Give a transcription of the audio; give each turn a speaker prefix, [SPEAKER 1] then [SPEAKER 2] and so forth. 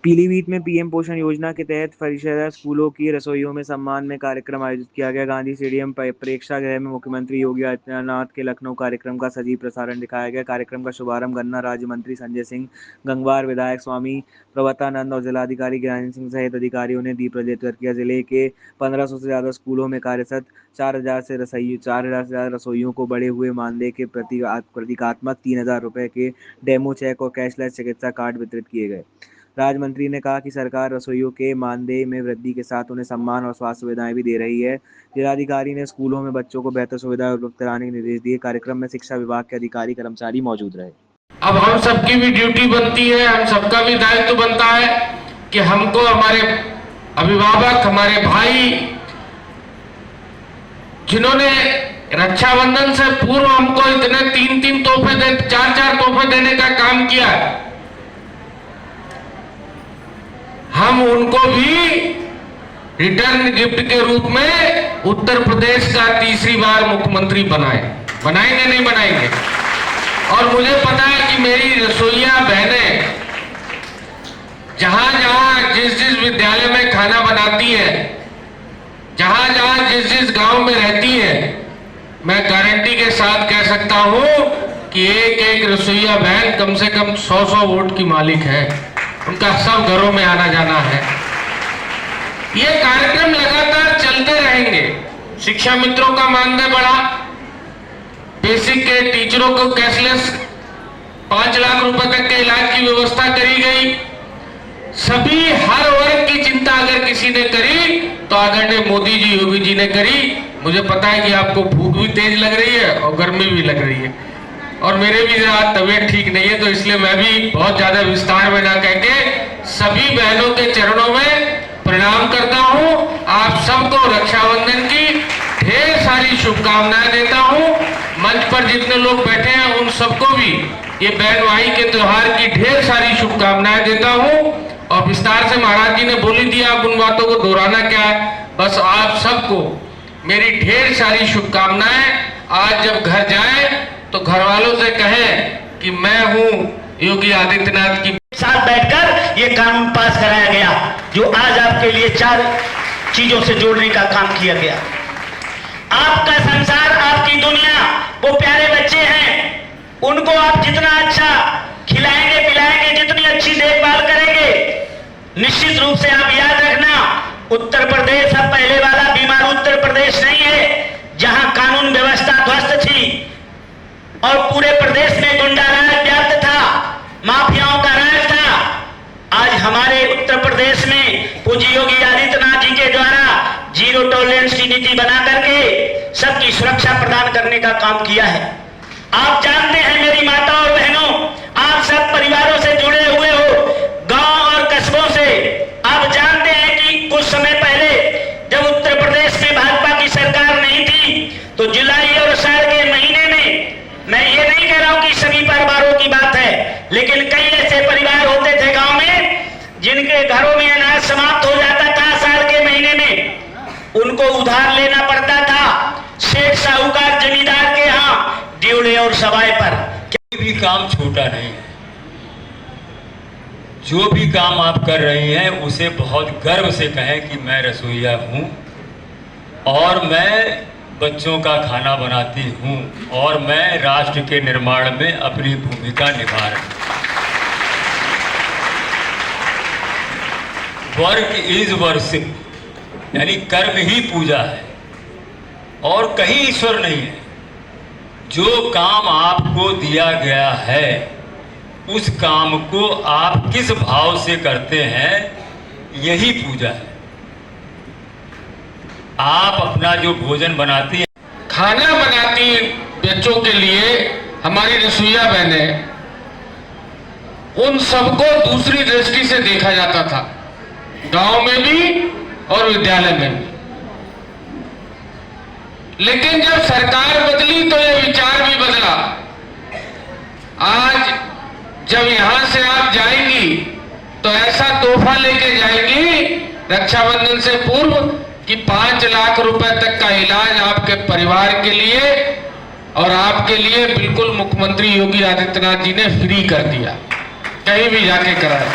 [SPEAKER 1] पीलीभीत में पीएम पोषण योजना के तहत फरिश्ता स्कूलों की रसोइयों में सम्मान में कार्यक्रम आयोजित किया गया। गांधी स्टेडियम प्रेक्षागृह में मुख्यमंत्री योगी आदित्यनाथ के लखनऊ कार्यक्रम का सजीव प्रसारण दिखाया गया। कार्यक्रम का शुभारंभ गन्ना राज्य मंत्री संजय सिंह गंगवार, विधायक स्वामी प्रवत्तानंद और जिलाधिकारी ज्ञानेंद्र सिंह सहित अधिकारियों ने दीप प्रज्वलित कर किया। जिले के 1500 से ज्यादा स्कूलों में कार्यरत 4000 से ज्यादा रसोइयों को बढ़े हुए मानदेय के प्रतीकात्मक 3000 रुपए के डेमो चेक और कैशलेस चिकित्सा कार्ड वितरित किए गए। राज्य मंत्री ने कहा कि सरकार रसोइयों के मानदेय में वृद्धि के साथ उन्हें सम्मान और स्वास्थ्य सुविधाएं भी दे रही है। जिलाधिकारी ने स्कूलों में बच्चों को बेहतर सुविधाएं उपलब्ध कराने के निर्देश दिए। कार्यक्रम में शिक्षा विभाग के अधिकारी कर्मचारी मौजूद रहे।
[SPEAKER 2] अब हम सबकी भी ड्यूटी बनती है, हम सबका भी दायित्व बनता है कि हमको हमारे अभिभावक, हमारे भाई जिन्होंने रक्षाबंधन से पूर्व हमको इतने 3-3 तोहफे 4-4 तोहफे देने का काम किया है, हम उनको भी रिटर्न गिफ्ट के रूप में उत्तर प्रदेश का तीसरी बार मुख्यमंत्री बनाएंगे नहीं बनाएंगे। और मुझे पता है कि मेरी रसोइया बहनें जहां जिस विद्यालय में खाना बनाती हैं, जहां जिस गांव में रहती हैं, मैं गारंटी के साथ कह सकता हूं कि एक रसोइया बहन कम से कम 100 वोट की मालिक है। उनका सब घरों में आना जाना है। ये कार्यक्रम लगातार चलते रहेंगे। शिक्षा मित्रों का मानदेय बढ़ा, बेसिक के टीचरों को कैशलेस 5 लाख रुपए तक के इलाज की व्यवस्था करी गई। सभी हर वर्ग की चिंता अगर किसी ने करी तो आदरणीय मोदी जी, योगी जी ने करी। मुझे पता है कि आपको भूख भी तेज लग रही है और गर्मी भी लग रही है, और मेरे भी जरा तबीयत ठीक नहीं है, तो इसलिए मैं भी बहुत ज्यादा विस्तार में ना कहके सभी बहनों के चरणों में प्रणाम करता हूं। आप सबको रक्षाबंधन की ढेर सारी शुभकामनाएं देता हूं। मंच पर जितने लोग बैठे हैं उन सबको भी ये बहन भाई के त्योहार की ढेर सारी शुभकामनाएं देता हूं। और विस्तार से महाराज जी ने बोली दिया, अब उन बातों को दोहराना क्या है। बस आप सबको मेरी ढेर सारी शुभकामनाएं। आज जब घर जाए तो घर वालों से कहें कि मैं हूं योगी आदित्यनाथ की
[SPEAKER 3] साथ बैठकर ये कानून पास कराया गया, जो आज आपके लिए 4 चीजों से जोड़ने का काम किया गया। आपका संसार, आपकी दुनिया, वो प्यारे बच्चे हैं, उनको आप जितना अच्छा खिलाएंगे पिलाएंगे, जितनी अच्छी देखभाल करेंगे, निश्चित रूप से आप याद रखना, उत्तर प्रदेश अब पहले वाला बीमार उत्तर प्रदेश नहीं है, जहां कानून व्यवस्था ध्वस्त थी और पूरे प्रदेश में गुंडा राज व्याप्त था, माफियाओं का राज था। आज हमारे उत्तर प्रदेश में पूज्य योगी आदित्यनाथ जी के द्वारा जीरो टॉलरेंस की नीति बना करके सबकी सुरक्षा प्रदान करने का काम किया है। आप जानते हैं मेरी माता और बहनों, आप सब परिवारों से जुड़े हुए हो, गांव और कस्बों से। आप जानते हैं कि कुछ समय पहले जब उत्तर प्रदेश में भाजपा की सरकार नहीं थी, तो जुलाई और साल के महीने में, मैं ये नहीं कह रहा हूं कि सभी परिवारों की बात है, लेकिन कई ऐसे परिवार होते थे गांव में जिनके घरों में अनाज समाप्त हो जाता था साल के महीने में, उनको उधार लेना पड़ता था सेठ साहूकार जमींदार के यहाँ ड्यूले और सवाए पर।
[SPEAKER 4] कोई भी काम छोटा नहीं है। जो भी काम आप कर रही हैं उसे बहुत गर्व से कहें कि मैं रसोइया हूं और मैं बच्चों का खाना बनाती हूं और मैं राष्ट्र के निर्माण में अपनी भूमिका निभा रही हूं। वर्क इज वर्शिप, यानी कर्म ही पूजा है और कहीं ईश्वर नहीं है। जो काम आपको दिया गया है उस काम को आप किस भाव से करते हैं, यही पूजा है। आप अपना जो भोजन बनाती हैं,
[SPEAKER 2] खाना बनाती बच्चों के लिए, हमारी रसोइया बहनें, उन सबको दूसरी दृष्टि से देखा जाता था, गांव में भी और विद्यालय में भी। लेकिन जब सरकार बदली तो यह विचार भी बदला। आज जब यहां से आप जाएंगी तो ऐसा तोहफा लेके जाएंगी रक्षाबंधन से पूर्व कि 5 लाख रुपए तक का इलाज आपके परिवार के लिए और आपके लिए बिल्कुल मुख्यमंत्री योगी आदित्यनाथ जी ने फ्री कर दिया, कहीं भी जाके कराए।